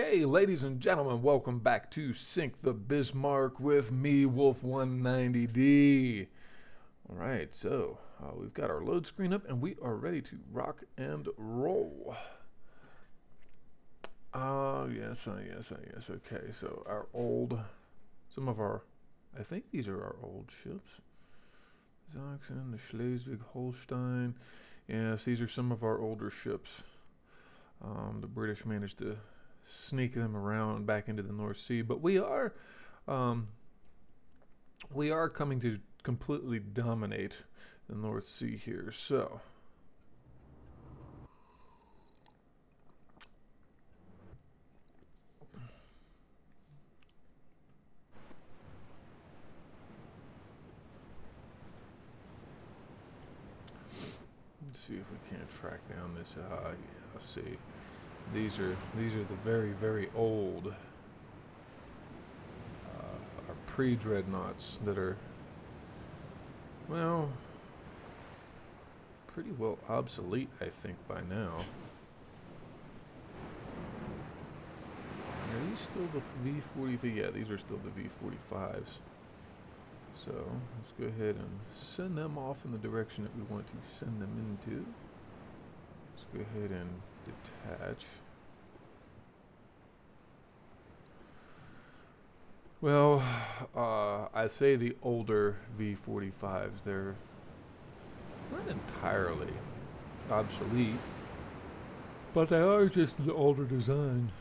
Okay, ladies and gentlemen, welcome back to Sink the Bismarck with me, Wolf190D. Alright, so we've got our load screen up and we are ready to rock and roll. Yes. Okay, so I think these are our old ships. Sachsen, the Schleswig-Holstein. Yes, these are some of our older ships. The British managed to sneak them around back into the North Sea, but we are coming to completely dominate the North Sea here. So let's see if we can't track down this. Yeah, let's see. These are the very old our pre-dreadnoughts that are, well, pretty well obsolete, I think, by now. Are these still the V40? Yeah, these are still the V45s. So let's go ahead and send them off in the direction that we want to send them into. Let's go ahead and detach. Well, I say the older V45s, they're not entirely obsolete, but they are just an older design.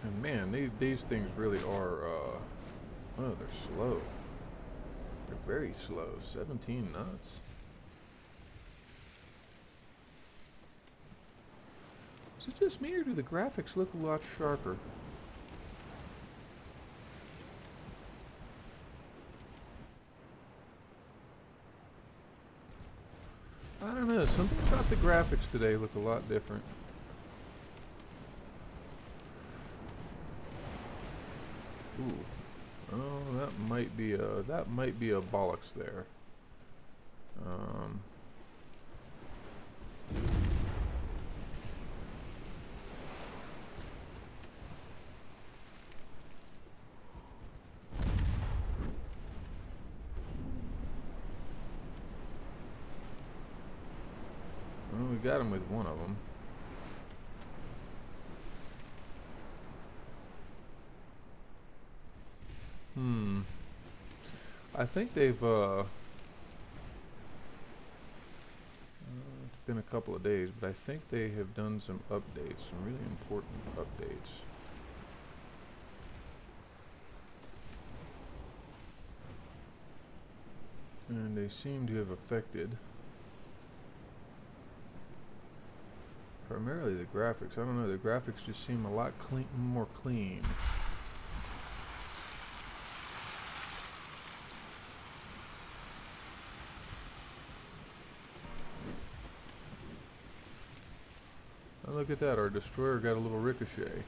And man, these things really are, oh, they're slow. They're very slow, 17 knots. Is it just me or do the graphics look a lot sharper? I don't know, something about the graphics today look a lot different. Ooh. Oh, that might be a bollocks there. Well, we got him with one of them. I think they've, it's been a couple of days, but I think they have done some updates, some really important updates. And they seem to have affected primarily the graphics. I don't know, the graphics just seem a lot more clean. Oh, look at that, our destroyer got a little ricochet.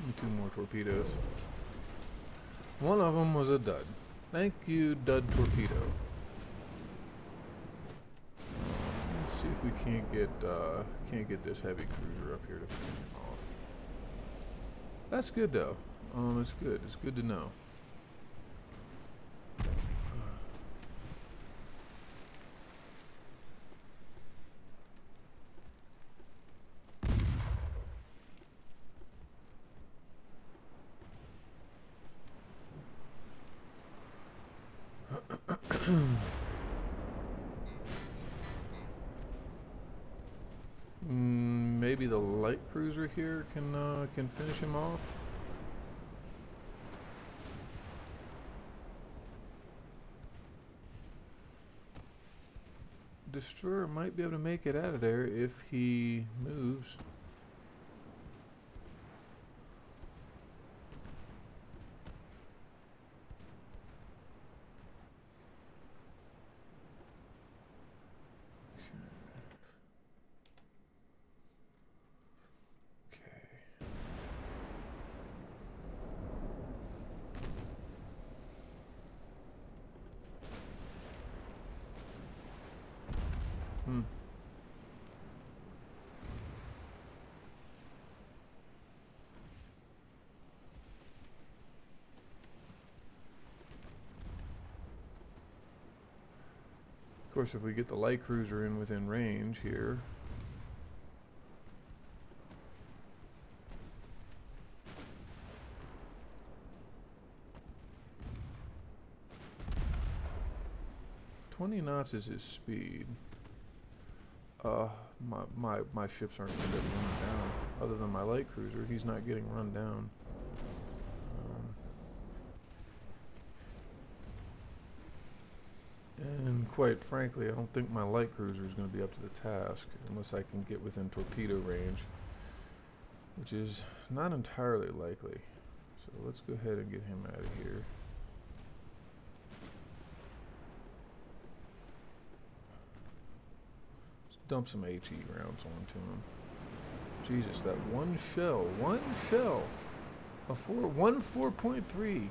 And 2 more torpedoes. One of them was a dud. Thank you, dud torpedo. Let's see if we can't get this heavy cruiser up here to finish him off. That's good though. It's good. It's good to know. maybe the light cruiser here can finish him off. Destroyer might be able to make it out of there if he moves. Of course, if we get the light cruiser in within range here. "20 knots is his speed. My ships aren't going to get run down. Other than my light cruiser, he's not getting run down. And quite frankly, I don't think my light cruiser is going to be up to the task unless I can get within torpedo range, which is not entirely likely. So let's go ahead and get him out of here. Let's dump some HE rounds onto him. Jesus, that one shell, one 4.3,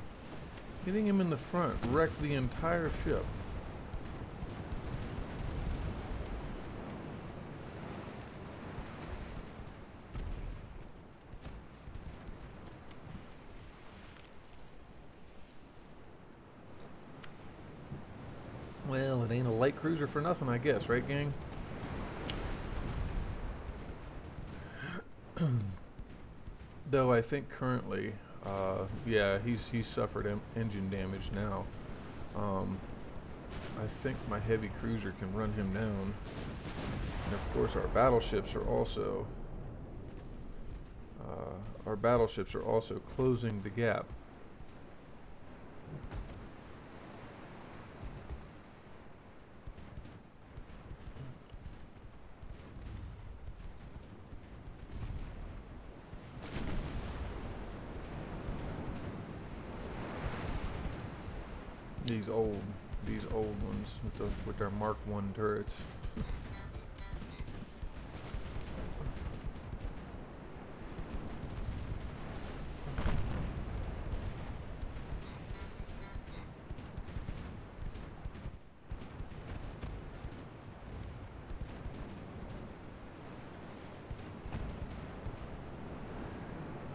hitting him in the front, wrecked the entire ship. Well, it ain't a light cruiser for nothing, I guess, right, gang? Though I think currently, yeah, he's suffered engine damage now. I think my heavy cruiser can run him down. And of course, our battleships are also closing the gap. These old ones with their Mark I turrets.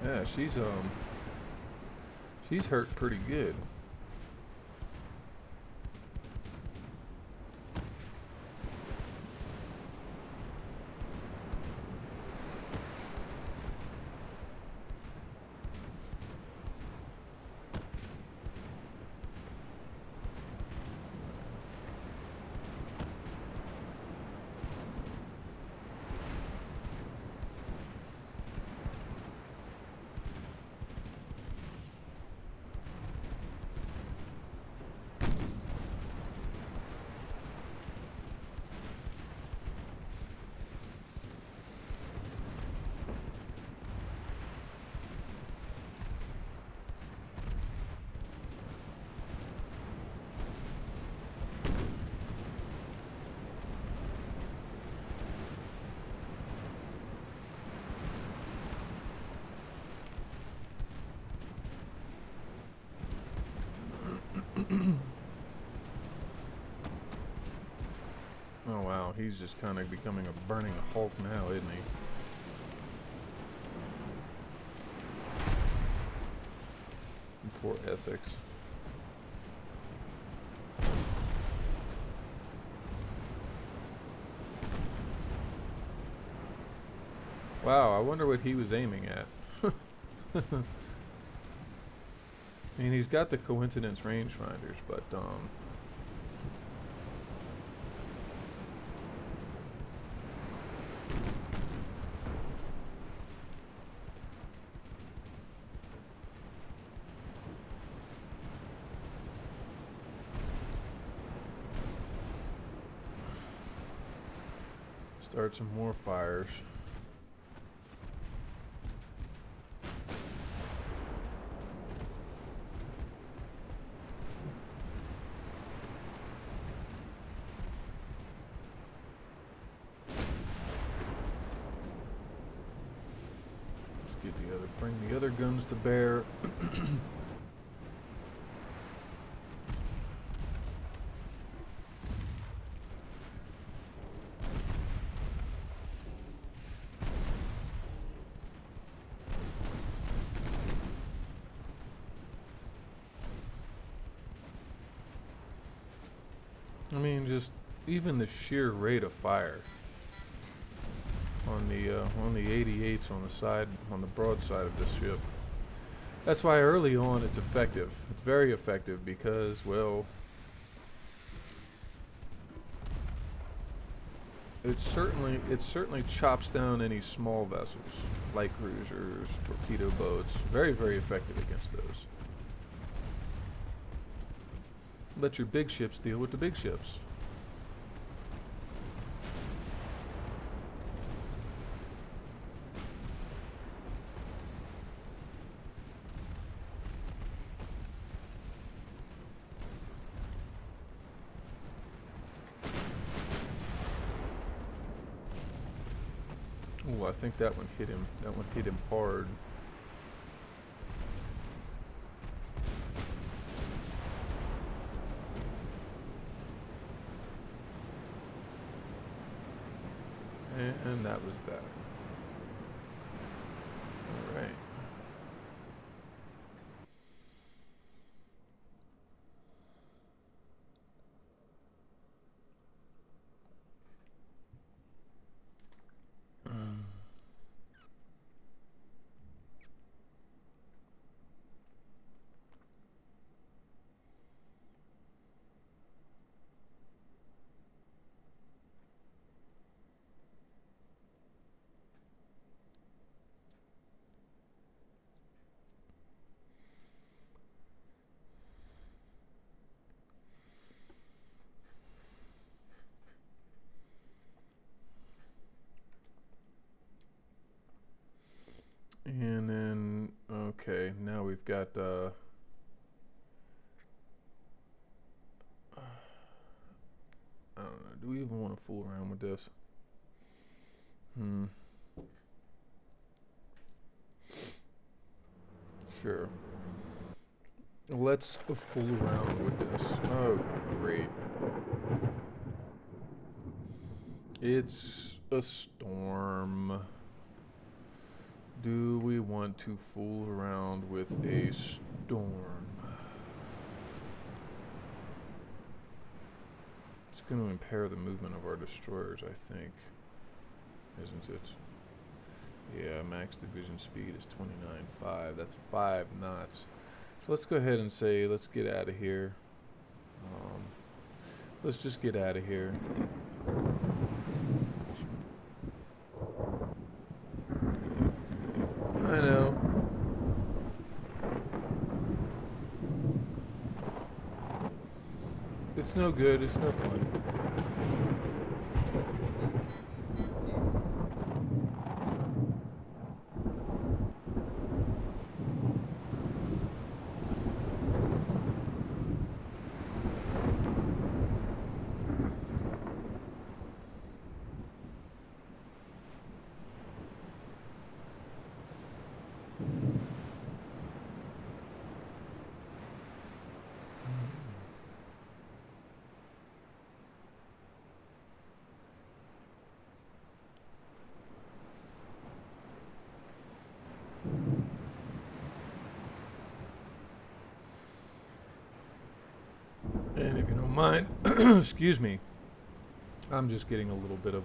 Yeah, she's hurt pretty good. Oh wow, he's just kind of becoming a burning Hulk now, isn't he? Poor ethics. Wow, I wonder what he was aiming at. I mean, he's got the coincidence rangefinders, but Start some more fires. Bring the other guns to bear. I mean, just even the sheer rate of fire on the 88s on the side, on the broadside of this ship. That's why early on it's effective. It's very effective because, well, it certainly chops down any small vessels, light cruisers, torpedo boats. Very, very effective against those. Let your big ships deal with the big ships. Oh, I think that one hit him. That one hit him hard. And that was that. All right. And then, okay, now we've got, I don't know, do we even want to fool around with this? Sure. Let's fool around with this. Oh, great. It's a storm. Do we want to fool around with a storm? It's going to impair the movement of our destroyers, I think. Isn't it? Yeah, max division speed is 29.5. That's 5 knots. So let's go ahead and say, let's get out of here. Let's just get out of here. I know. It's no good. It's no fun. And if you don't mind, excuse me, I'm just getting a little bit of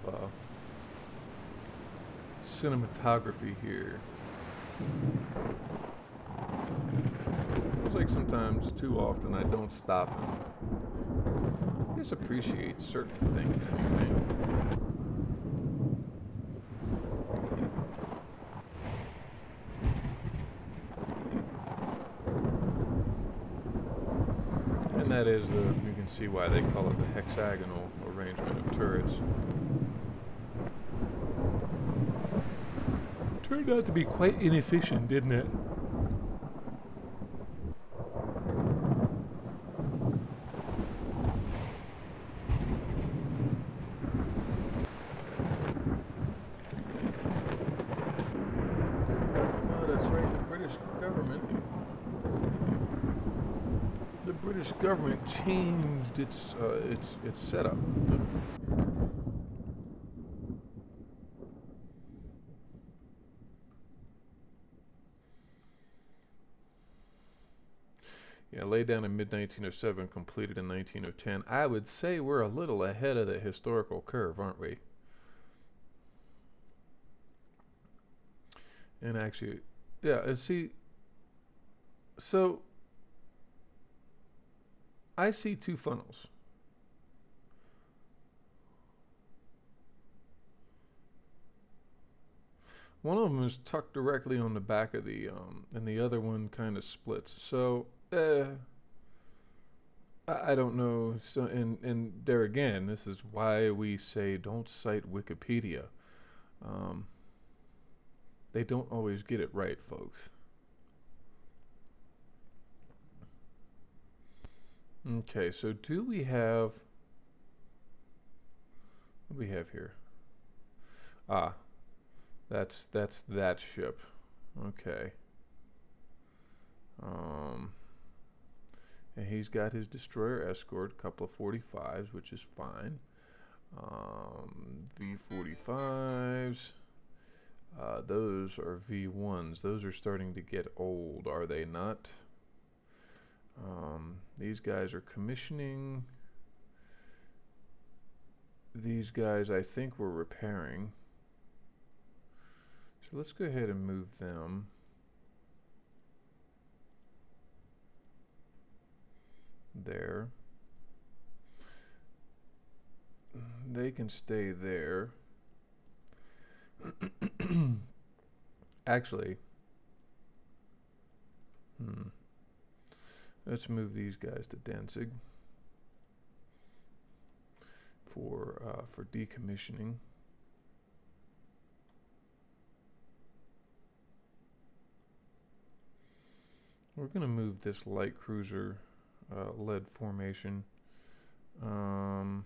cinematography here. It's like sometimes, too often, I don't stop and just appreciate certain things. Anything. And that is you can see why they call it the hexagonal arrangement of turrets. Turned out to be quite inefficient, didn't it? Oh, that's right. The British government changed its setup. Yeah, laid down in mid 1907, completed in 1910. I would say we're a little ahead of the historical curve, aren't we? And actually, yeah, see, so I see two funnels. One of them is tucked directly on the back of and the other one kind of splits. So, I don't know. So, and there again, this is why we say don't cite Wikipedia. Um, they don't always get it right, folks. Okay, so do we have? What do we have here? Ah, that's that ship. Okay. Um, and he's got his destroyer escort, a couple of 45s, which is fine. V-45s. Those are V1s. Those are starting to get old, are they not? These guys are commissioning. These guys, I think, we're repairing. So let's go ahead and move them. There. They can stay there. Actually, let's move these guys to Danzig for decommissioning. We're going to move this light cruiser lead formation. Though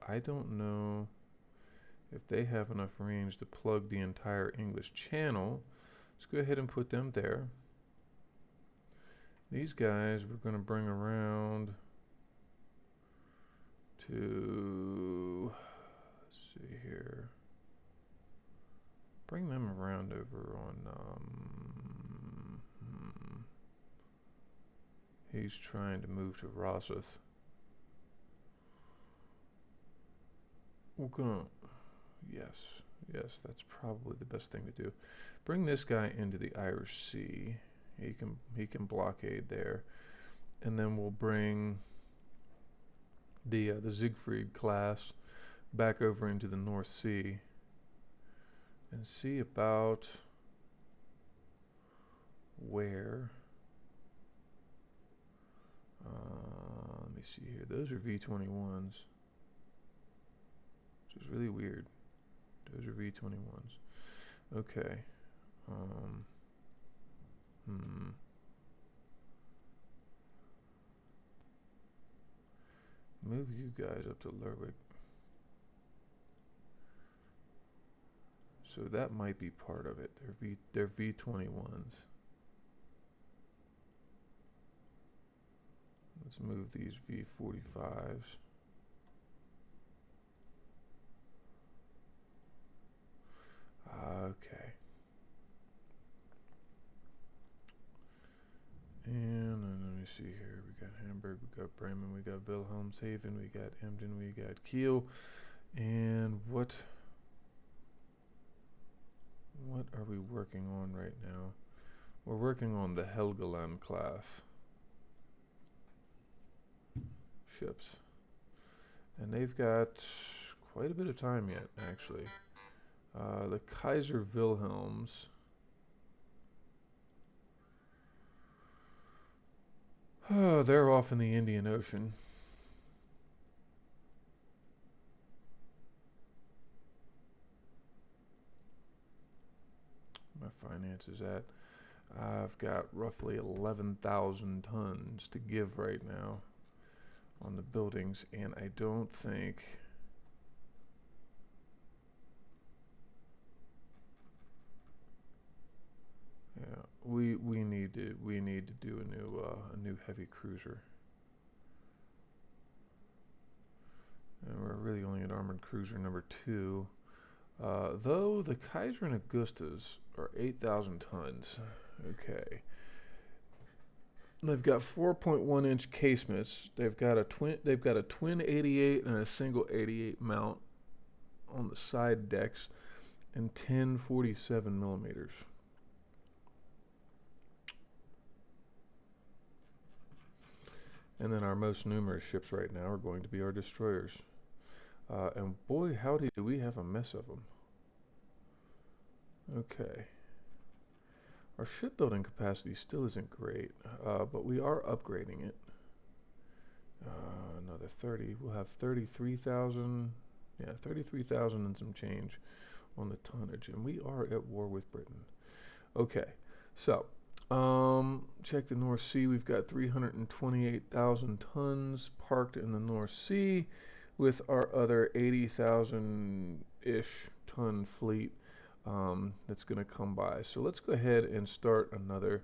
I don't know if they have enough range to plug the entire English Channel. Let's go ahead and put them there. These guys we're going to bring around to, let's see here, bring them around over on, he's trying to move to Rosyth. We're gonna, yes, that's probably the best thing to do. Bring this guy into the Irish Sea. He can blockade there, and then we'll bring the Siegfried class back over into the North Sea and see about where. Let me see here. Those are V21s. Which is really weird. Those are V21s. Okay. Move you guys up to Lerwick. So that might be part of it. They're V21s. Let's move these V45s. Okay. And then let me see here. We got Hamburg, we got Bremen, we got Wilhelmshaven, we got Emden, we got Kiel. And what are we working on right now? We're working on the Helgoland class ships. And they've got quite a bit of time yet, actually. The Kaiser Wilhelms. Oh, they're off in the Indian Ocean. my finances at? I've got roughly 11,000 tons to give right now on the buildings, and I don't think. Yeah, we need to do a new heavy cruiser, and we're really only at armored cruiser number 2. Though the Kaiser and Augustas are 8,000 tons. Okay. They've got 4.1 inch casements. They've got a twin 88 and a single 88 mount on the side decks, and 10 47 millimeters. And then our most numerous ships right now are going to be our destroyers. And boy, howdy, do we have a mess of them. Okay. Our shipbuilding capacity still isn't great, but we are upgrading it. Another 30. We'll have 33,000. Yeah, 33,000 and some change on the tonnage. And we are at war with Britain. Okay, so check the North Sea. We've got 328,000 tons parked in the North Sea with our other 80,000-ish ton fleet that's going to come by. So let's go ahead and start another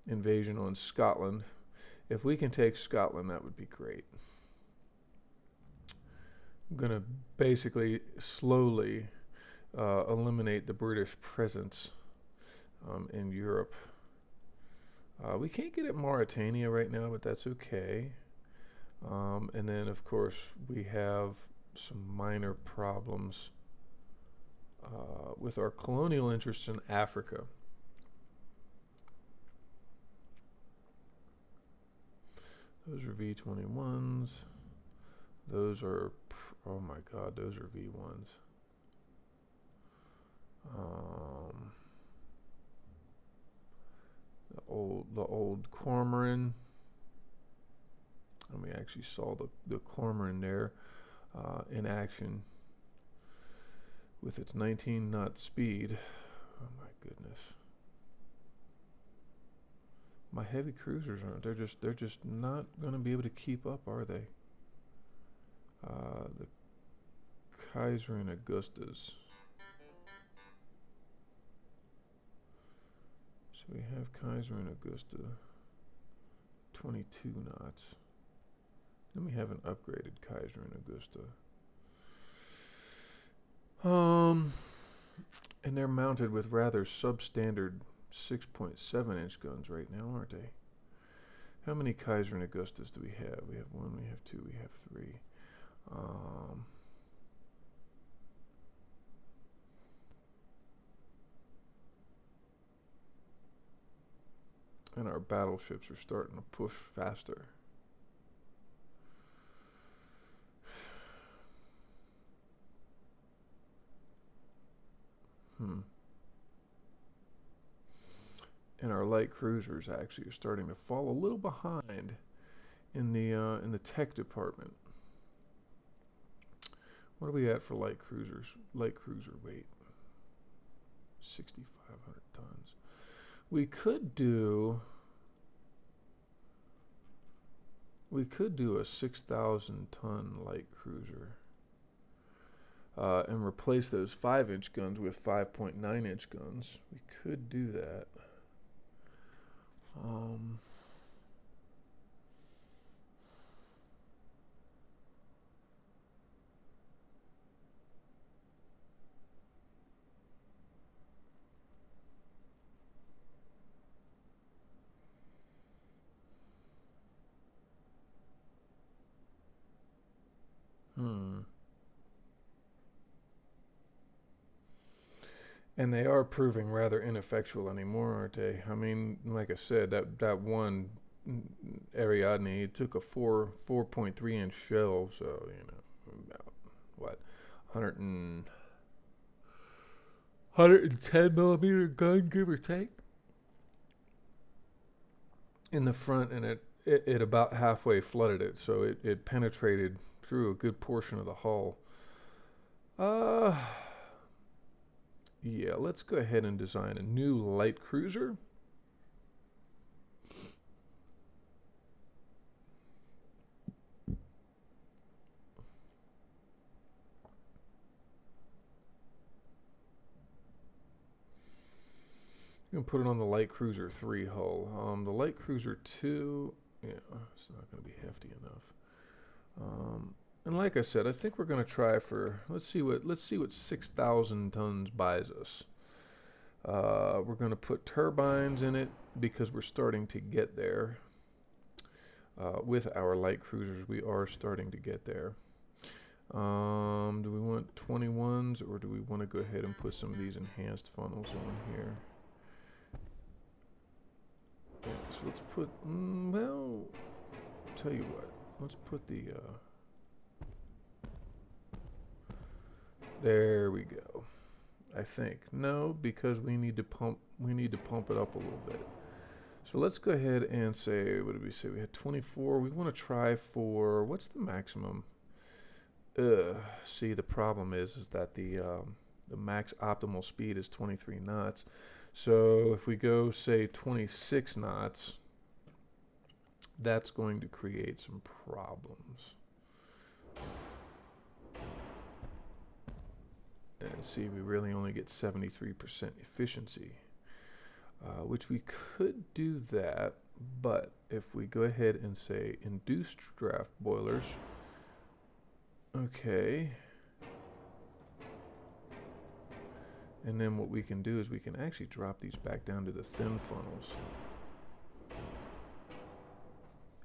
invasion on Scotland. If we can take Scotland, that would be great. I'm going to basically slowly eliminate the British presence in Europe. We can't get at Mauritania right now, but that's okay. And then, of course, we have some minor problems with our colonial interests in Africa. Those are V-21s. Those are, oh my God, those are V-1s. The old Cormoran. And we actually saw the Cormoran there in action with its 19 knot speed. Oh my goodness. My heavy cruisers aren't, they're just not going to be able to keep up, are they? The Kaiser and Augustas. So we have Kaiser and Augusta, 22 knots. Then we have an upgraded Kaiser and Augusta. And they're mounted with rather substandard 6.7 inch guns right now, aren't they? How many Kaiser and Augustas do we have? We have 1, we have 2, we have 3. And our battleships are starting to push faster. And our light cruisers actually are starting to fall a little behind in the tech department. What are we at for light cruisers? Light cruiser weight, 6,500 tons. We could do a 6,000 ton light cruiser and replace those 5 inch guns with 5.9 inch guns. We could do that. And they are proving rather ineffectual anymore, aren't they? I mean, like I said, that one Ariadne, it took a 4.3 inch shell, so you know, about what, 110 millimeter gun, give or take, in the front, and it about halfway flooded it, so it penetrated through a good portion of the hull. Yeah, let's go ahead and design a new light cruiser. You can put it on the Light Cruiser 3 hull. The Light Cruiser 2, yeah, it's not going to be hefty enough. And like I said, I think we're going to try for, let's see what 6,000 tons buys us. We're going to put turbines in it because we're starting to get there. With our light cruisers, we are starting to get there. Do we want 21s or do we want to go ahead and put some of these enhanced funnels on here? Yeah, so let's put, well, tell you what, let's put the, there we go. I think. No, because we need to pump it up a little bit. So let's go ahead and say, what did we say? We had 24. We want to try for, what's the maximum? See, the problem is that the max optimal speed is 23 knots. So if we go, say, 26 knots, that's going to create some problems. And see, we really only get 73% efficiency, which we could do that, but if we go ahead and say induced draft boilers, okay, and then what we can do is we can actually drop these back down to the thin funnels,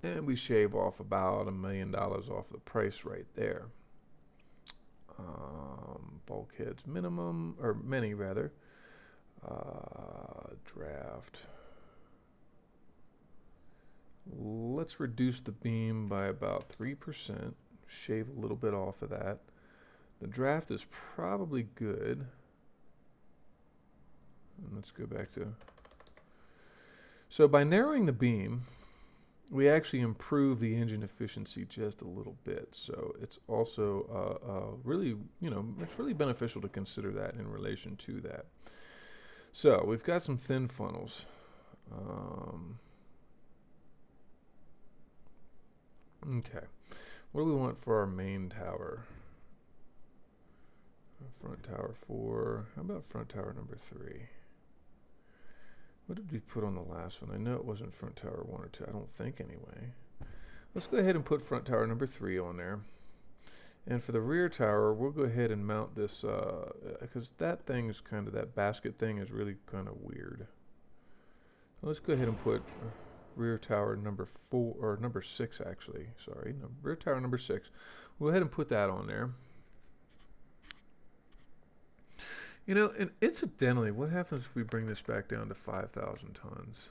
and we shave off about $1 million off the price right there. Bulkheads minimum, or many rather. Draft. Let's reduce the beam by about 3%. Shave a little bit off of that. The draft is probably good. And let's go back to. So by narrowing the beam, we actually improve the engine efficiency just a little bit. So it's also really, it's really beneficial to consider that in relation to that. So we've got some thin funnels. Okay. What do we want for our main tower? Front tower 4. How about front tower number 3? What did we put on the last one? I know it wasn't front tower 1 or 2. I don't think anyway. Let's go ahead and put front tower number 3 on there. And for the rear tower, we'll go ahead and mount this, because that thing's kind of, that basket thing is really kind of weird. Let's go ahead and put rear tower number 4, or number 6 actually, sorry. No, rear tower number 6. We'll go ahead and put that on there. You know, and incidentally, what happens if we bring this back down to 5,000 tons?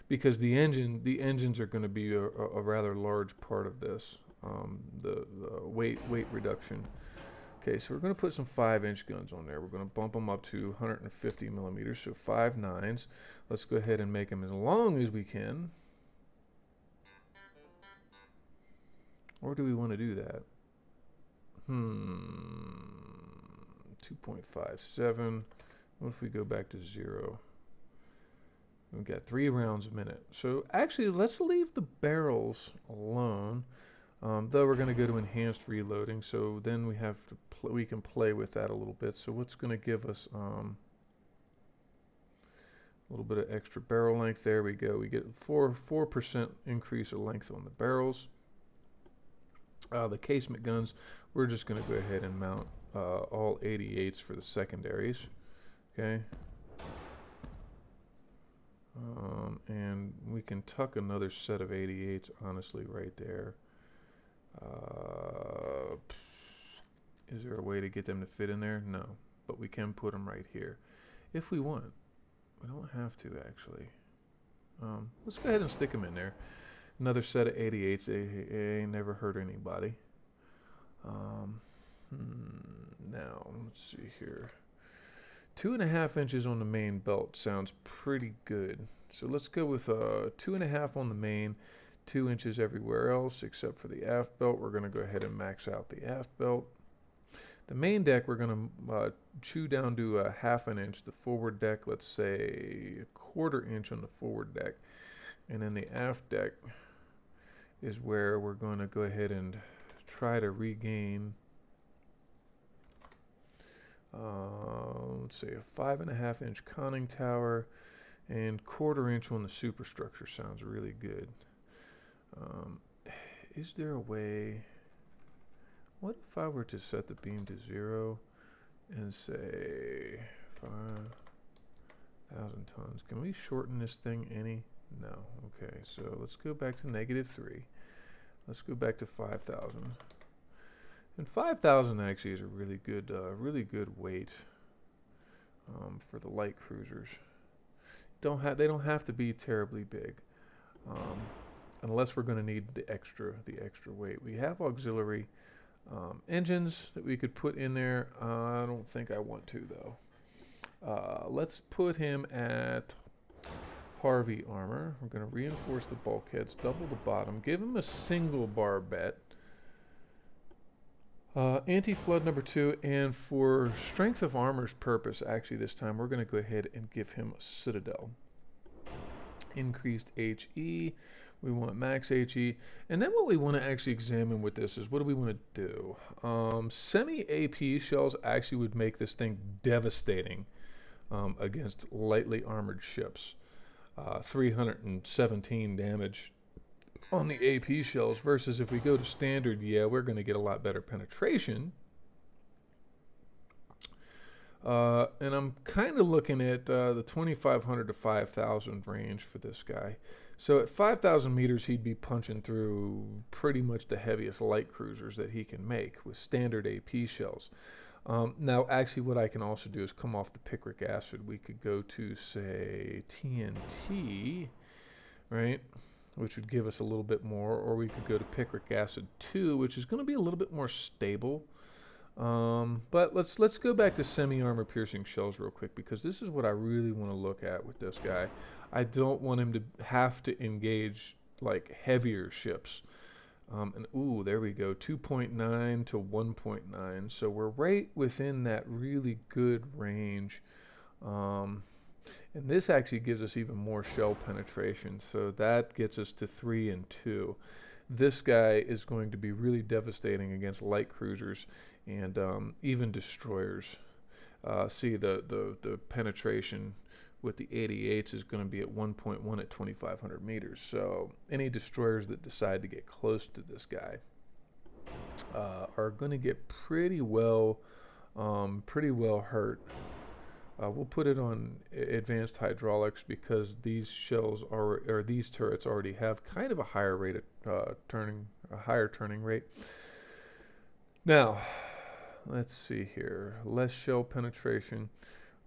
Because the engines are going to be a rather large part of this, the weight reduction. Okay, so we're going to put some 5-inch guns on there. We're going to bump them up to 150 millimeters, so 5 9s. Let's go ahead and make them as long as we can. Or do we want to do that? 2.57. What if we go back to 0? We've got 3 rounds a minute. So actually, let's leave the barrels alone. Though we're going to go to enhanced reloading, so then we have to we can play with that a little bit. So what's going to give us a little bit of extra barrel length? There we go. We get 4% increase of length on the barrels. The casement guns, we're just going to go ahead and mount all 88s for the secondaries. Okay. And we can tuck another set of 88s, honestly, right there. Is there a way to get them to fit in there? No, but we can put them right here if we want. We don't have to, actually. Let's go ahead and stick them in there. Another set of 88s, never hurt anybody. Now, let's see here. 2.5 inches on the main belt sounds pretty good. So let's go with 2.5 on the main, 2 inches everywhere else except for the aft belt. We're going to go ahead and max out the aft belt. The main deck, we're going to chew down to a 1/2 inch. The forward deck, let's say a 1/4 inch on the forward deck. And then the aft deck is where we're going to go ahead and try to regain, let's say a 5.5 inch conning tower, and 1/4 inch on the superstructure sounds really good. Is there a way? What if I were to set the beam to 0 and say 5,000 tons? Can we shorten this thing any? No. Okay, so let's go back to -3. Let's go back to 5,000. And 5,000 actually is a really good weight for the light cruisers. They don't have to be terribly big, unless we're going to need the extra weight. We have auxiliary engines that we could put in there. I don't think I want to though. Let's put him at Harvey armor. We're going to reinforce the bulkheads, double the bottom, give him a single barbette. Anti-flood number 2, and for strength of armor's purpose, actually this time we're going to go ahead and give him a citadel. Increased HE, we want max HE, and then what we want to actually examine with this is what do we want to do? Semi-AP shells actually would make this thing devastating against lightly armored ships. 317 damage on the AP shells versus if we go to standard, yeah, we're going to get a lot better penetration. And I'm kind of looking at the 2,500 to 5,000 range for this guy. So at 5,000 meters, he'd be punching through pretty much the heaviest light cruisers that he can make with standard AP shells. Now, actually, what I can also do is come off the picric acid. We could go to, say, TNT, right? Which would give us a little bit more, or we could go to picric acid 2, which is going to be a little bit more stable. But let's go back to semi-armor piercing shells real quick, because this is what I really want to look at with this guy. I don't want him to have to engage like heavier ships. And ooh, there we go, 2.9 to 1.9. So we're right within that really good range. And this actually gives us even more shell penetration. So that gets us to 3 and 2. This guy is going to be really devastating against light cruisers and even destroyers. See the penetration with the 88s is going to be at 1.1 at 2,500 meters. So any destroyers that decide to get close to this guy are going to get pretty well hurt. We'll put it on advanced hydraulics because these shells or these turrets already have kind of a higher rate of higher turning rate. Now, let's see here. Less shell penetration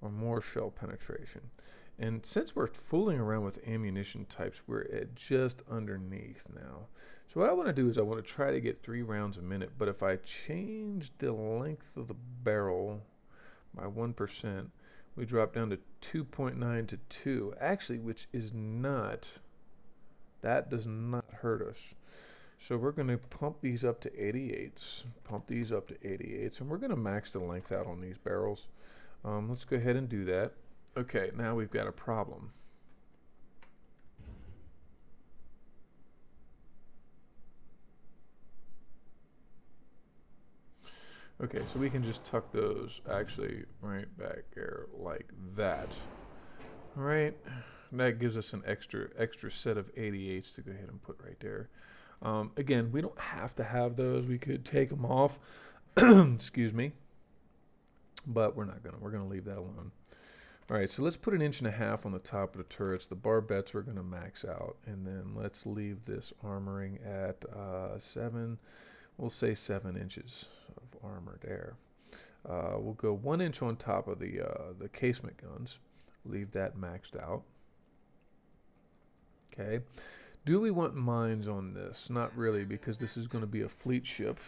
or more shell penetration. And since we're fooling around with ammunition types, we're at just underneath now. So what I want to do is I want to try to get 3 rounds a minute, but if I change the length of the barrel by 1%, we drop down to 2.9 to 2, actually, which is not, that does not hurt us. So we're going to pump these up to 88s, and we're going to max the length out on these barrels. Let's go ahead and do that. Okay, now we've got a problem. Okay, so we can just tuck those actually right back there like that. All right, that gives us an extra set of 88s to go ahead and put right there. Again, we don't have to have those. We could take them off. Excuse me. But we're not gonna. We're gonna leave that alone. All right, so let's put 1.5 inches on the top of the turrets. The barbettes we're gonna max out, and then let's leave this armoring at 7. We'll say 7 inches of armor there. We'll go 1 inch on top of the casement guns. Leave that maxed out. Okay. Do we want mines on this? Not really, because this is going to be a fleet ship.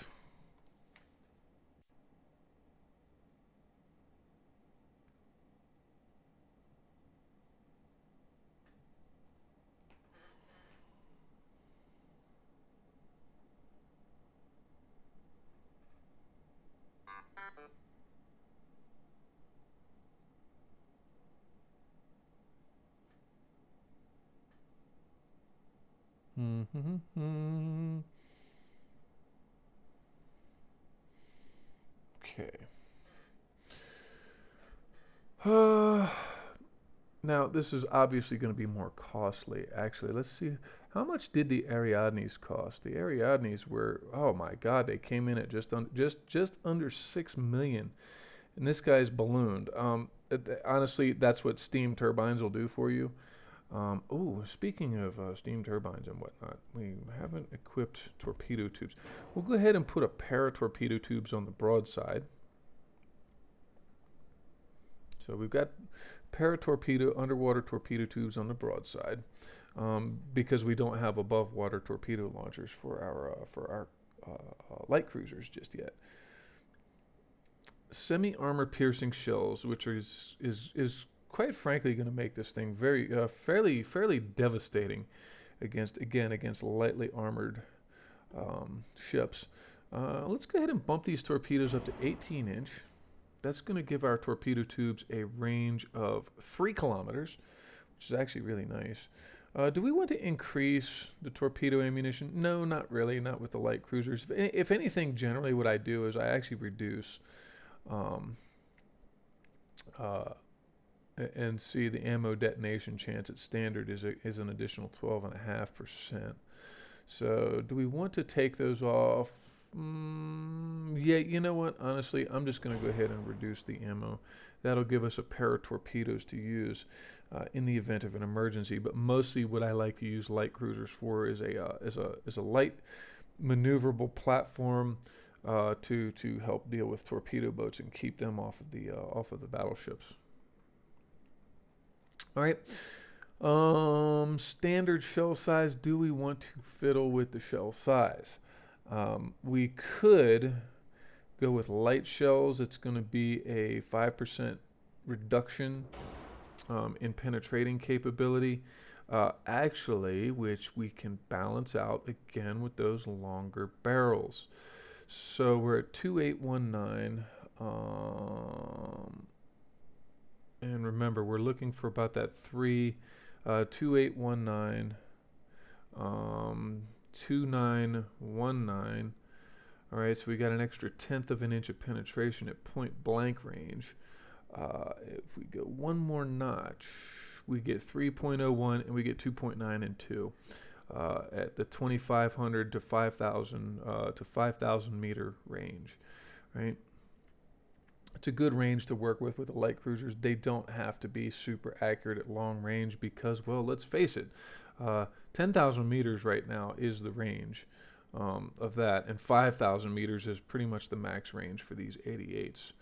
Okay. Uh, Now, this is obviously going to be more costly. Actually, let's see. How much did the Ariadnes cost? The Ariadnes were, oh my God, they came in at just under 6 million, and this guy's ballooned. Honestly, that's what steam turbines will do for you. Oh, speaking of steam turbines and whatnot, we haven't equipped torpedo tubes. We'll go ahead and put a pair of torpedo tubes on the broadside. So we've got underwater torpedo tubes on the broadside, because we don't have above water torpedo launchers for our light cruisers just yet. Semi-armor piercing shells, which is quite frankly going to make this thing very fairly devastating against lightly armored ships. Let's go ahead and bump these torpedoes up to 18-inch. That's going to give our torpedo tubes a range of 3 kilometers, which is actually really nice. Do we want to increase the torpedo ammunition? No, not really, not with the light cruisers. If anything, generally what I do is I actually reduce and see the ammo detonation chance at standard is an additional 12.5%. So do we want to take those off? Yeah, you know what? Honestly, I'm just going to go ahead and reduce the ammo. That'll give us a pair of torpedoes to use in the event of an emergency. But mostly, what I like to use light cruisers for is a light maneuverable platform to help deal with torpedo boats and keep them off of the battleships. All right. Standard shell size. Do we want to fiddle with the shell size? We could go with light shells. It's going to be a 5% reduction in penetrating capability, actually, which we can balance out again with those longer barrels. So we're at 2819. And remember, we're looking for about that 2819. 2919. All right, so we got an extra 1/10 of an inch of penetration at point blank range. If we go one more notch, we get 3.01 and we get 2.9 and 2 at the 2,500 to 5,000 meter range, right? It's a good range to work with the light cruisers. They don't have to be super accurate at long range because, well, let's face it, 10,000 meters right now is the range of that, and 5,000 meters is pretty much the max range for these 88s.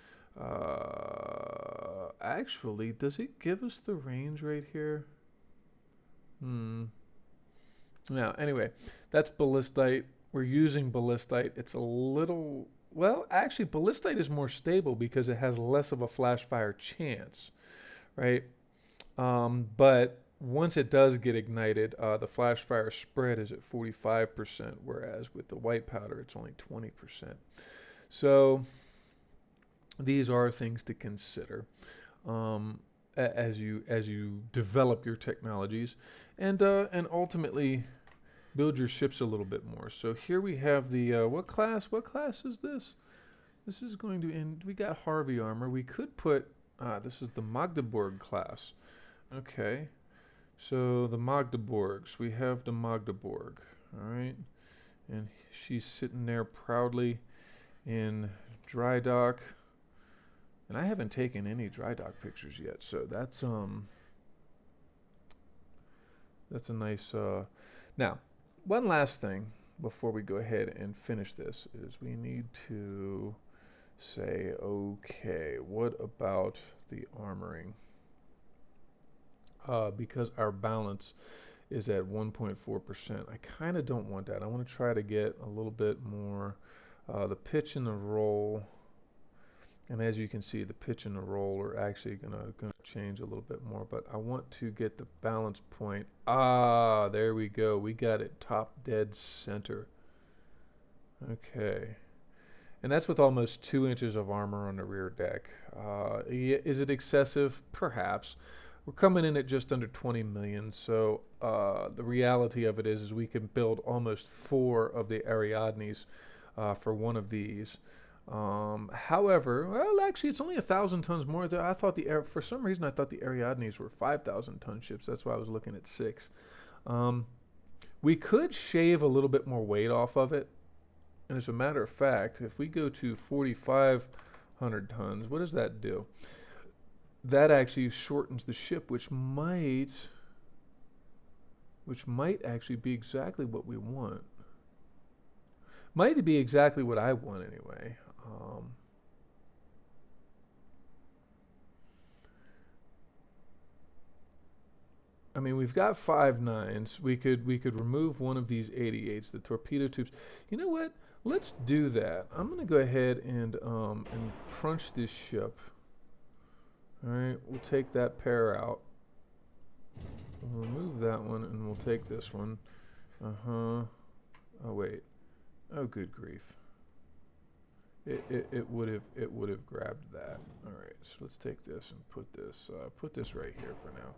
Actually, does it give us the range right here? Now, anyway, that's ballistite. We're using ballistite. It's a little, well, actually, ballistite is more stable because it has less of a flash fire chance, right? But once it does get ignited, the flash fire spread is at 45%, whereas with the white powder, it's only 20%. So these are things to consider as you develop your technologies and ultimately build your ships a little bit more. So here we have the what class is this? This is going to end. We got Harvey armor. We could put this is the Magdeburg class. Okay, so the Magdeburgs. We have the Magdeburg. All right, and she's sitting there proudly in dry dock. And I haven't taken any dry dock pictures yet, so that's a nice. Now, one last thing before we go ahead and finish this is we need to say, okay, what about the armoring? Because our balance is at 1.4%. I kind of don't want that. I want to try to get a little bit more. The pitch and the roll. And as you can see, the pitch and the roll are actually gonna change a little bit more, but I want to get the balance point. Ah, there we go. We got it top dead center. Okay. And that's with almost 2 inches of armor on the rear deck. Is it excessive? Perhaps. we're coming in at just under 20 million. So the reality of it is we can build almost 4 of the Ariadnes for one of these. However, well, actually, it's only 1,000 tons more. I thought for some reason I thought the Ariadnes were 5,000 ton ships. That's why I was looking at 6. We could shave a little bit more weight off of it. And as a matter of fact, if we go to 4,500 tons, what does that do? That actually shortens the ship, which might actually be exactly what we want. Might be exactly what I want anyway. I mean, we've got 5 9s. We could remove one of these 88s, the torpedo tubes. You know what? Let's do that. I'm gonna go ahead and crunch this ship. All right, we'll take that pair out. We'll remove that one, and we'll take this one. Oh wait. Oh, good grief. It would have grabbed that. All right, so let's take this and put this right here for now.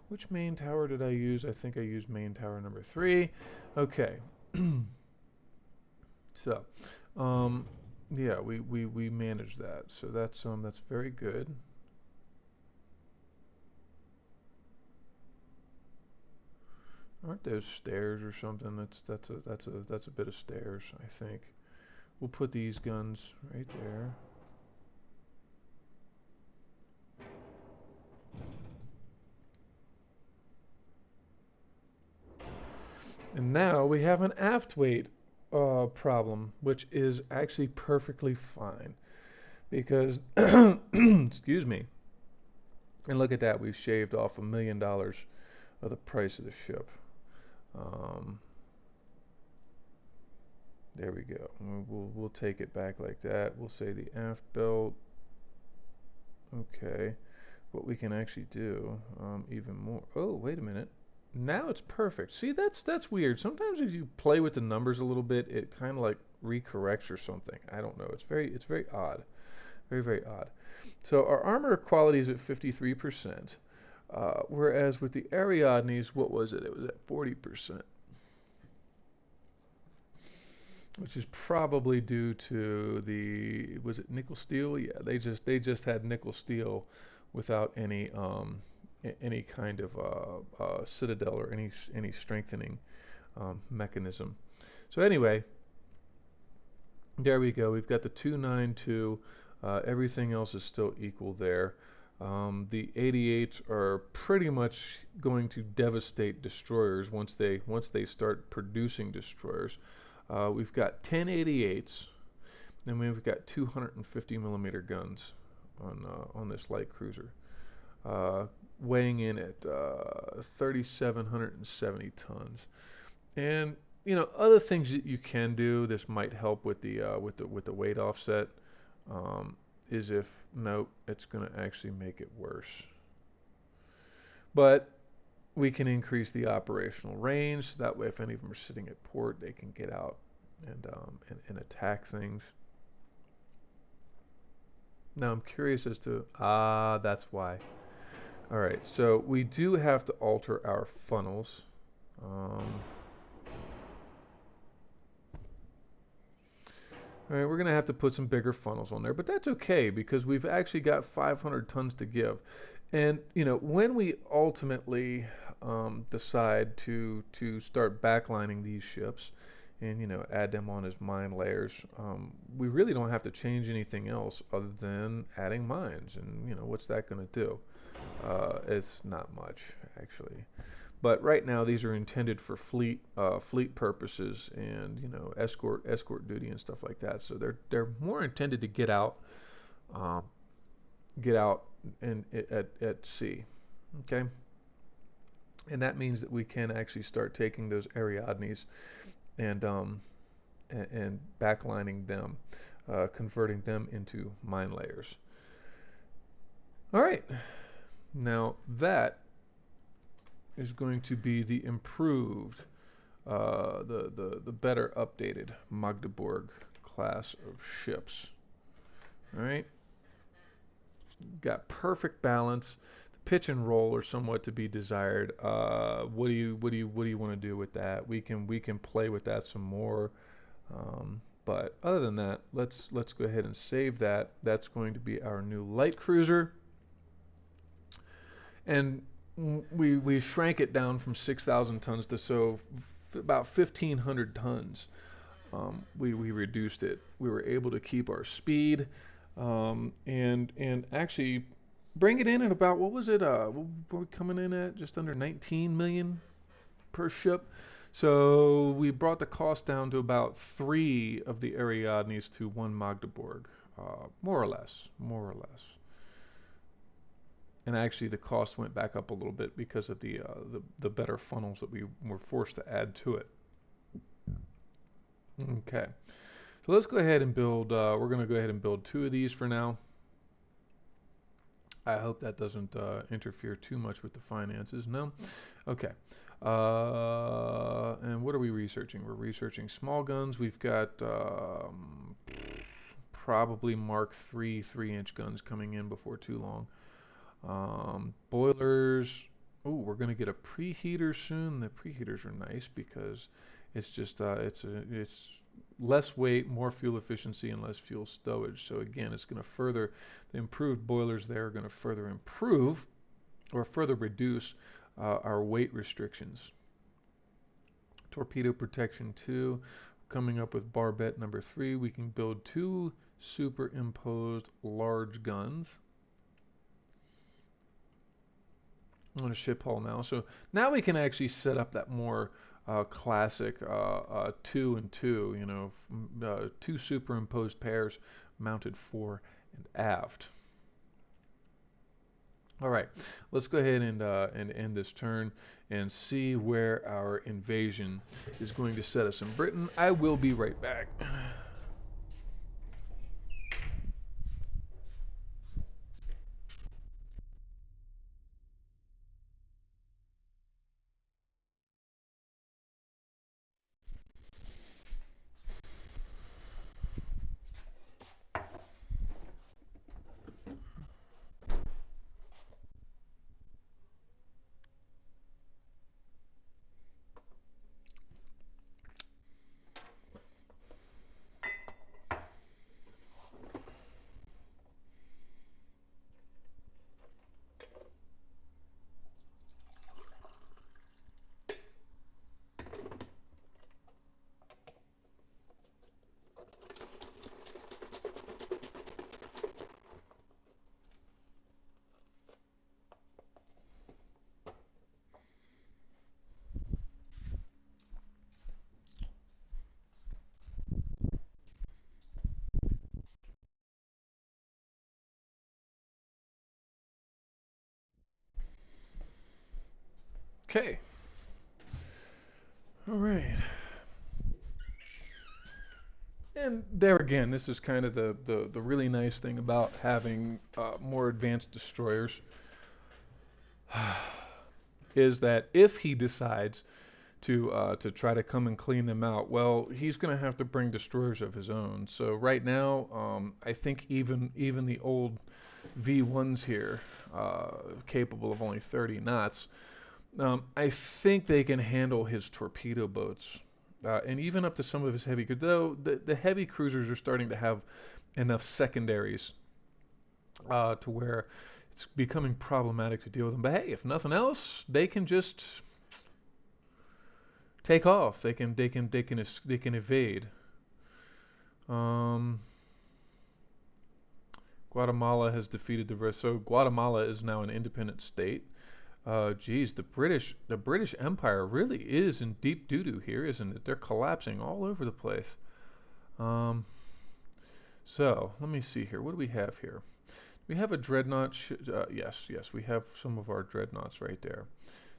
Which main tower did I use? I think I used main tower number 3. Okay. So, yeah, we managed that. So that's very good. Aren't those stairs or something? That's a bit of stairs, I think. We'll put these guns right there. And now we have an aft weight problem, which is actually perfectly fine. Because, excuse me, and look at that, we've shaved off $1 million of the price of the ship. There we go. We'll take it back like that. We'll say the aft belt. Okay. What we can actually do even more. Oh, wait a minute. Now it's perfect. See, that's weird. Sometimes if you play with the numbers a little bit, it kind of like recorrects or something. I don't know. It's very odd. Very odd. So our armor quality is at 53%. Whereas with the Ariadnes, what was it? It was at 40%. Which is probably due to was it nickel steel? Yeah, they just had nickel steel without any kind of citadel or any strengthening mechanism. So anyway, there we go. We've got the 292. Everything else is still equal there. The 88s are pretty much going to devastate destroyers once they start producing destroyers. We've got 10 88s, and we've got 250 millimeter guns on this light cruiser, weighing in at 3,770 tons. And other things that you can do. This might help with the weight offset. Is if nope, it's going to actually make it worse. But we can increase the operational range. So that way, if any of them are sitting at port, they can get out and attack things. Now I'm curious as to that's why. All right, so we do have to alter our funnels. All right, we're going to have to put some bigger funnels on there, but that's okay because we've actually got 500 tons to give. And, when we ultimately decide to start backlining these ships and, add them on as mine layers, we really don't have to change anything else other than adding mines. And, what's that going to do? It's not much, actually. But right now, these are intended for fleet purposes and escort duty and stuff like that. So they're more intended to get out and at sea, okay. And that means that we can actually start taking those Ariadnes and backlining them, converting them into mine layers. All right, now that is going to be the improved, the better updated Magdeburg class of ships. All right, got perfect balance. The pitch and roll are somewhat to be desired. What do you want to do with that? We can play with that some more. But other than that, let's go ahead and save that. That's going to be our new light cruiser, and we shrank it down from 6,000 tons to about 1,500 tons. We reduced it. We were able to keep our speed, and actually bring it in at about, what was it? What were we coming in at? Just under 19 million per ship. So we brought the cost down to about 3 of the Ariadnes to 1 Magdeburg, more or less, more or less. And actually, the cost went back up a little bit because of the better funnels that we were forced to add to it. Okay, so let's go ahead and build. We're going to go ahead and build 2 of these for now. I hope that doesn't interfere too much with the finances. No? Okay. And what are we researching? We're researching small guns. We've got probably Mark III 3-inch guns coming in before too long. Boilers. Oh, we're going to get a preheater soon. The preheaters are nice because it's just it's less weight, more fuel efficiency, and less fuel stowage. So again, it's going to further, the improved boilers there are going to further improve or further reduce our weight restrictions. Torpedo protection 2, coming up with barbette number 3. We can build 2 superimposed large guns on a ship hull now. So now we can actually set up that more classic 2 and 2, you know, 2 superimposed pairs mounted fore and aft. All right, let's go ahead and end this turn and see where our invasion is going to set us in Britain. I will be right back. Okay. All right. And there again, this is kind of the really nice thing about having more advanced destroyers is that if he decides to try to come and clean them out, well, he's going to have to bring destroyers of his own. So right now, I think even the old V1s here, capable of only 30 knots, I think they can handle his torpedo boats. And even up to some of his heavy, though the heavy cruisers are starting to have enough secondaries to where it's becoming problematic to deal with them. But hey, if nothing else, they can just take off. They can evade. Guatemala has defeated the rest. So Guatemala is now an independent state. Geez, the British Empire really is in deep doo-doo here, isn't it? They're collapsing all over the place. So let me see here. What do we have here? We have a dreadnought. Yes, we have some of our dreadnoughts right there.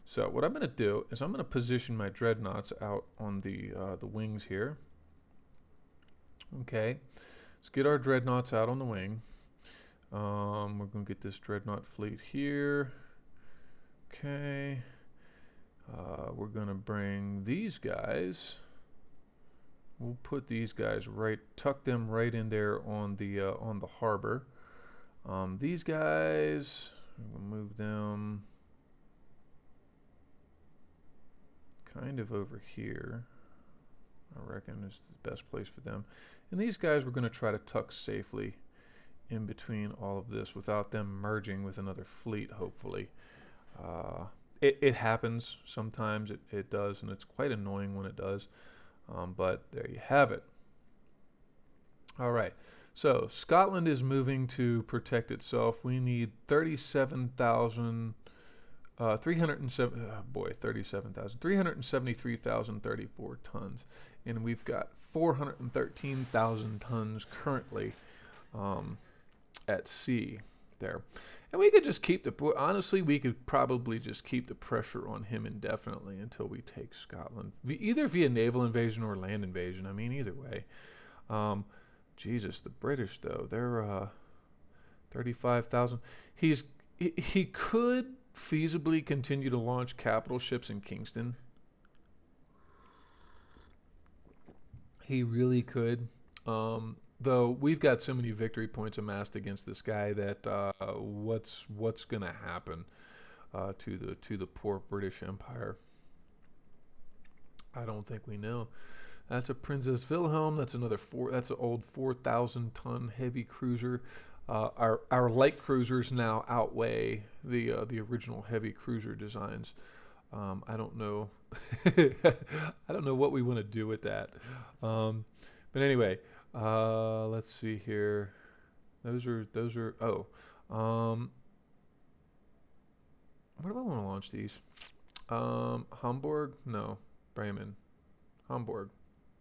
So what I'm going to do is I'm going to position my dreadnoughts out on the wings here. Okay, let's get our dreadnoughts out on the wing. We're going to get this dreadnought fleet here. Okay, we're going to bring these guys. We'll put these guys right, tuck them right in there on the harbor. These guys, We'll move them kind of over here. I reckon is the best place for them. And these guys we're going to try to tuck safely in between all of this without them merging with another fleet, hopefully. It happens sometimes, it does, and it's quite annoying when it does. But there you have it. All right. So Scotland is moving to protect itself. We need 37,000, 373,034 tons, and we've got 413,000 tons currently at sea there. And we could just keep honestly, we could probably just keep the pressure on him indefinitely until we take Scotland, either via naval invasion or land invasion. I mean, either way. Jesus, the British though, they're 35,000. He could feasibly continue to launch capital ships in Kingston. He really could. Though we've got so many victory points amassed against this guy that what's gonna happen to the poor British Empire? I don't think we know. That's a Princess Wilhelm. That's another That's an old 4,000 ton heavy cruiser. Our light cruisers now outweigh the original heavy cruiser designs. I don't know. I don't know what we want to do with that. But anyway, let's see here. Those are. Oh, where do I want to launch these? Hamburg? No, Bremen. Hamburg.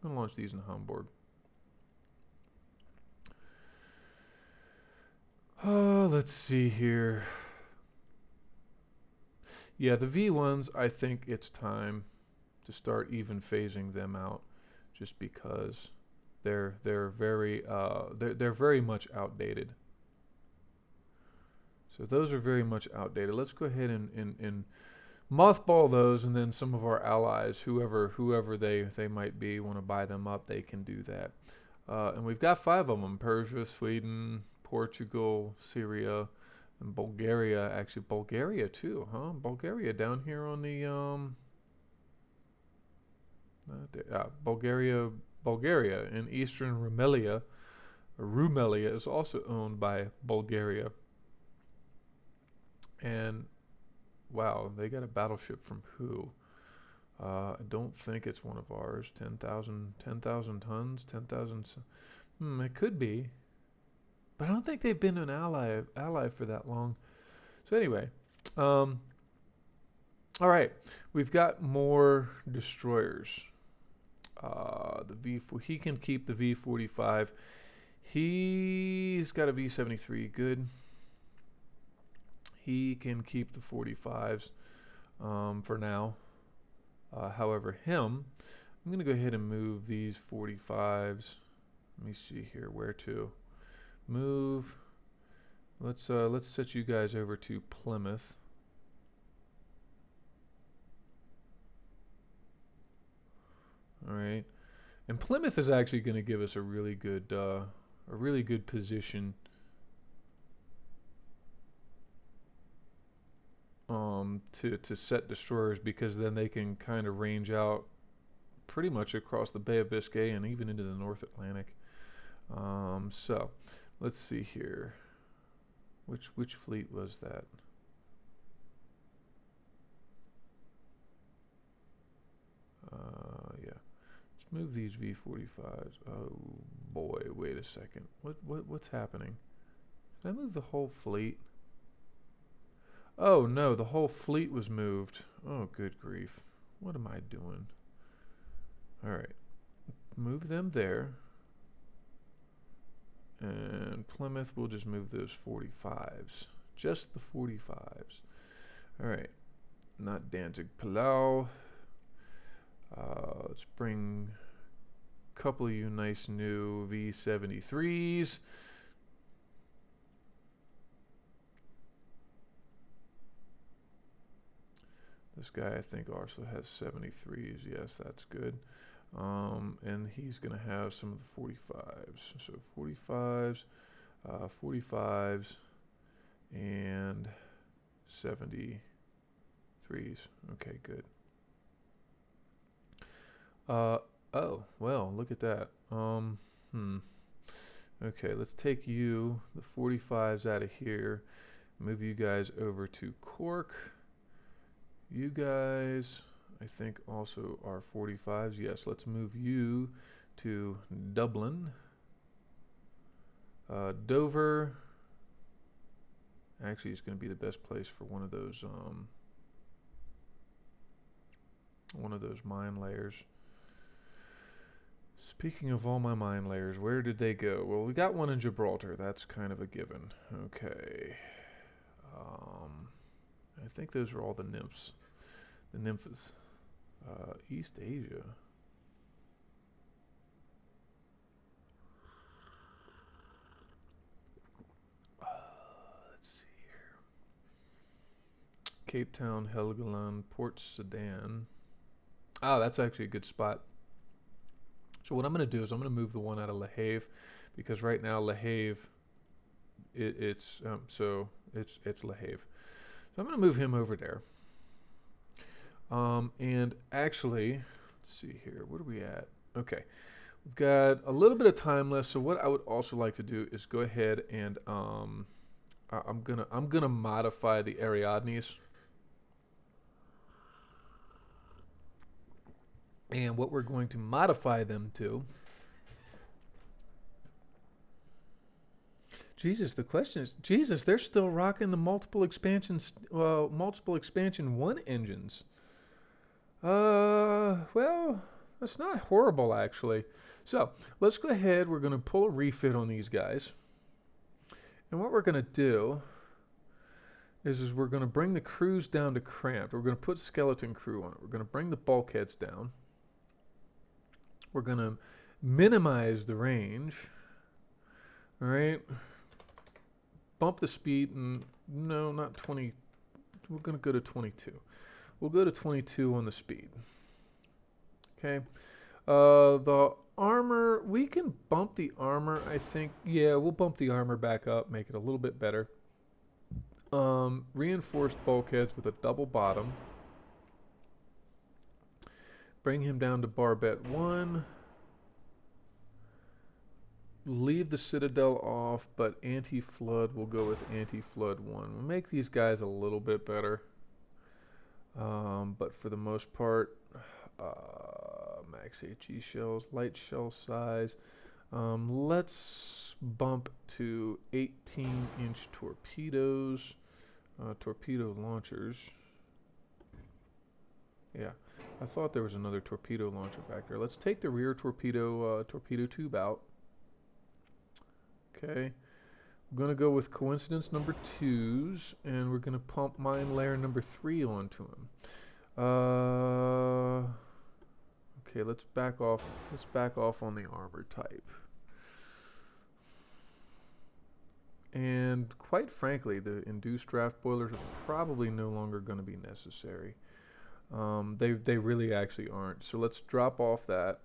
I'm gonna launch these in Hamburg. Let's see here. Yeah, the V1s, I think it's time to start even phasing them out, just because they're very much outdated. So those are very much outdated. Let's go ahead and mothball those, and then some of our allies, whoever they might be, want to buy them up, they can do that. And we've got 5 of them: Persia, Sweden, Portugal, Syria, and Bulgaria. Actually, Bulgaria too, huh? Bulgaria down here on the Bulgaria in eastern Rumelia. Rumelia is also owned by Bulgaria. And wow, they got a battleship from who? I don't think it's one of ours. 10,000 tons, 10,000. It could be, but I don't think they've been an ally for that long. So anyway, all right, we've got more destroyers. He can keep the V45. He's got a V73. Good. He can keep the 45s for now. However, I'm going to go ahead and move these 45s. Let me see here where to move. Let's set you guys over to Plymouth. All right, and Plymouth is actually going to give us a really good position to set destroyers, because then they can kind of range out pretty much across the Bay of Biscay and even into the North Atlantic. So let's see here. Which fleet was that? Yeah. Let's move these V45s. Oh boy, wait a second. What's happening? Did I move the whole fleet? Oh no, the whole fleet was moved. Oh, good grief. What am I doing? Alright. Move them there. And Plymouth, we'll just move those 45s. Just the 45s. Alright. Not Danzig, Palau. Let's bring a couple of you nice new V73s. This guy, I think, also has 73s. Yes, that's good. And he's going to have some of the 45s. So 45s, 45s, and 73s. Okay, good. Oh, well, look at that. Okay, let's take you, the 45s, out of here. Move you guys over to Cork. You guys, I think, also are 45s. Yes, let's move you to Dublin. Dover. Actually, it's going to be the best place for one of those mine layers. Speaking of all my mine layers, where did they go? Well, we got one in Gibraltar. That's kind of a given. Okay. I think those are all the nymphs. The nymphs. East Asia. Let's see here. Cape Town, Helgoland, Port Sudan. Ah, that's actually a good spot. So what I'm going to do is I'm going to move the one out of Le Havre, because right now Le Havre, it's Le Havre. So I'm going to move him over there. And actually, let's see here. What are we at? Okay, we've got a little bit of time left. So what I would also like to do is go ahead and I'm gonna modify the Ariadnes. And what we're going to modify them to. Jesus, the question is, Jesus, they're still rocking the multiple expansion 1 engines. Well, that's not horrible, actually. So let's go ahead. We're going to pull a refit on these guys. And what we're going to do is we're going to bring the crews down to cramped. We're going to put skeleton crew on it. We're going to bring the bulkheads down. We're going to minimize the range. All right. Bump the speed. And no, not 20. We're going to go to 22. We'll go to 22 on the speed. Okay. The armor, we can bump the armor, I think. Yeah, we'll bump the armor back up, make it a little bit better. Reinforced bulkheads with a double bottom. Bring him down to barbette 1. Leave the citadel off, but anti-flood, we'll go with anti-flood 1. We'll make these guys a little bit better. But for the most part, max HE shells, light shell size. Let's bump to 18-inch torpedoes, torpedo launchers. Yeah, I thought there was another torpedo launcher back there. Let's take the rear torpedo tube out. Okay, we're going to go with coincidence number 2s, and we're going to pump mine layer number 3 onto him. Okay, let's back off. Let's back off on the armor type. And quite frankly, the induced draft boilers are probably no longer going to be necessary. They really actually aren't. So let's drop off that.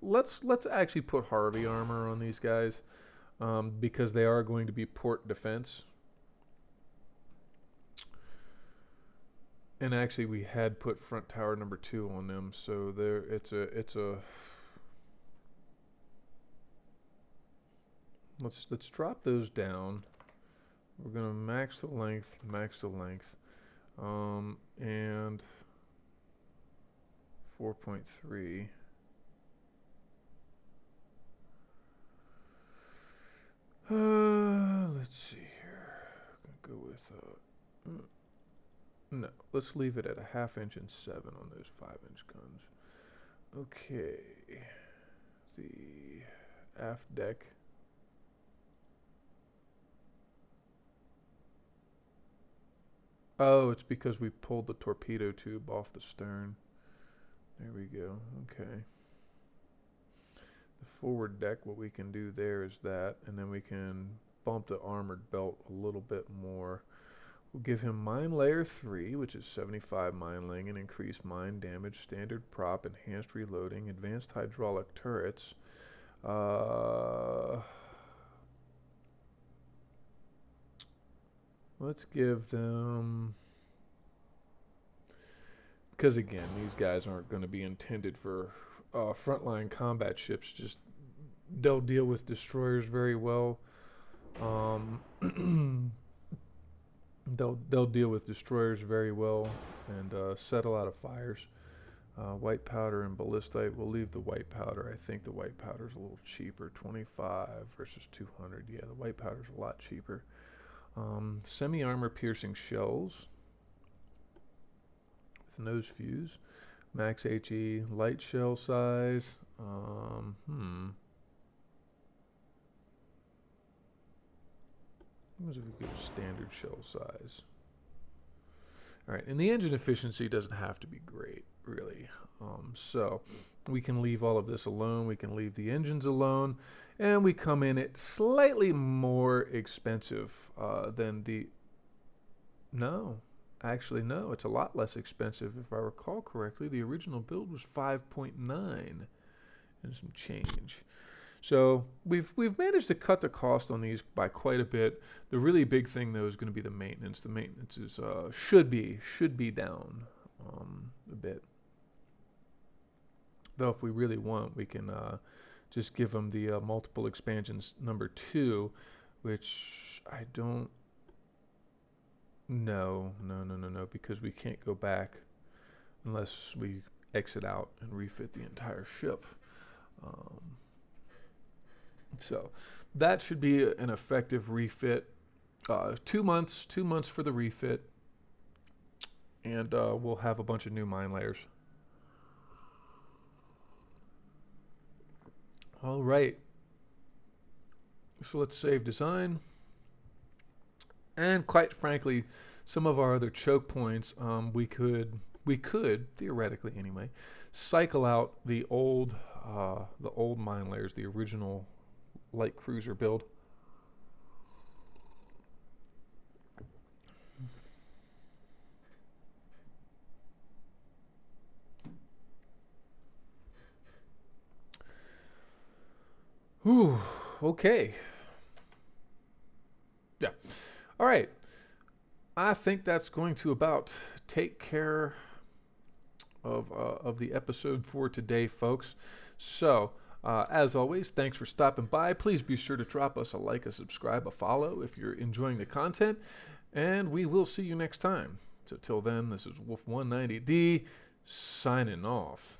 Let's actually put Harvey armor on these guys, because they are going to be port defense. And actually, we had put front tower number 2 on them, so there it's a. Let's drop those down. We're gonna max the length, and 4.3. Let's see here. I'm gonna go with no, let's leave it at a 1/2 inch and 7 on those 5-inch guns. Okay, the aft deck. Oh, it's because we pulled the torpedo tube off the stern. There we go. Okay. The forward deck, what we can do there is that, and then we can bump the armored belt a little bit more. We'll give him mine layer 3, which is 75 mine laying and increased mine damage, standard prop, enhanced reloading, advanced hydraulic turrets. let's give them, because again, these guys aren't going to be intended for frontline combat ships. Just they'll deal with destroyers very well. They'll deal with destroyers very well and set a lot of fires. White powder and ballistite. We'll leave the white powder. I think the white powder is a little cheaper. 25 versus 200. Yeah, the white powder is a lot cheaper. Semi-armor piercing shells with nose fuse. Max HE. Light shell size. What if we go standard shell size? All right, and the engine efficiency doesn't have to be great, really. So we can leave all of this alone. We can leave the engines alone, and we come in at slightly more expensive than the. No, actually, no. It's a lot less expensive, if I recall correctly. The original build was 5.9 and some change. So we've managed to cut the cost on these by quite a bit. The really big thing though is going to be the maintenance. The maintenance is should be down a bit. Though if we really want, we can just give them the multiple expansions number 2, which I don't. No, because we can't go back unless we exit out and refit the entire ship. So that should be an effective refit. 2 months for the refit, and we'll have a bunch of new mine layers. All right. So let's save design. And quite frankly, some of our other choke points, we could theoretically anyway, cycle out the old mine layers, the original light cruiser build. Whew, okay. Yeah. All right. I think that's going to about take care of the episode for today, folks. So, as always, thanks for stopping by. Please be sure to drop us a like, a subscribe, a follow if you're enjoying the content, and we will see you next time. So till then, this is Wolf 190D signing off.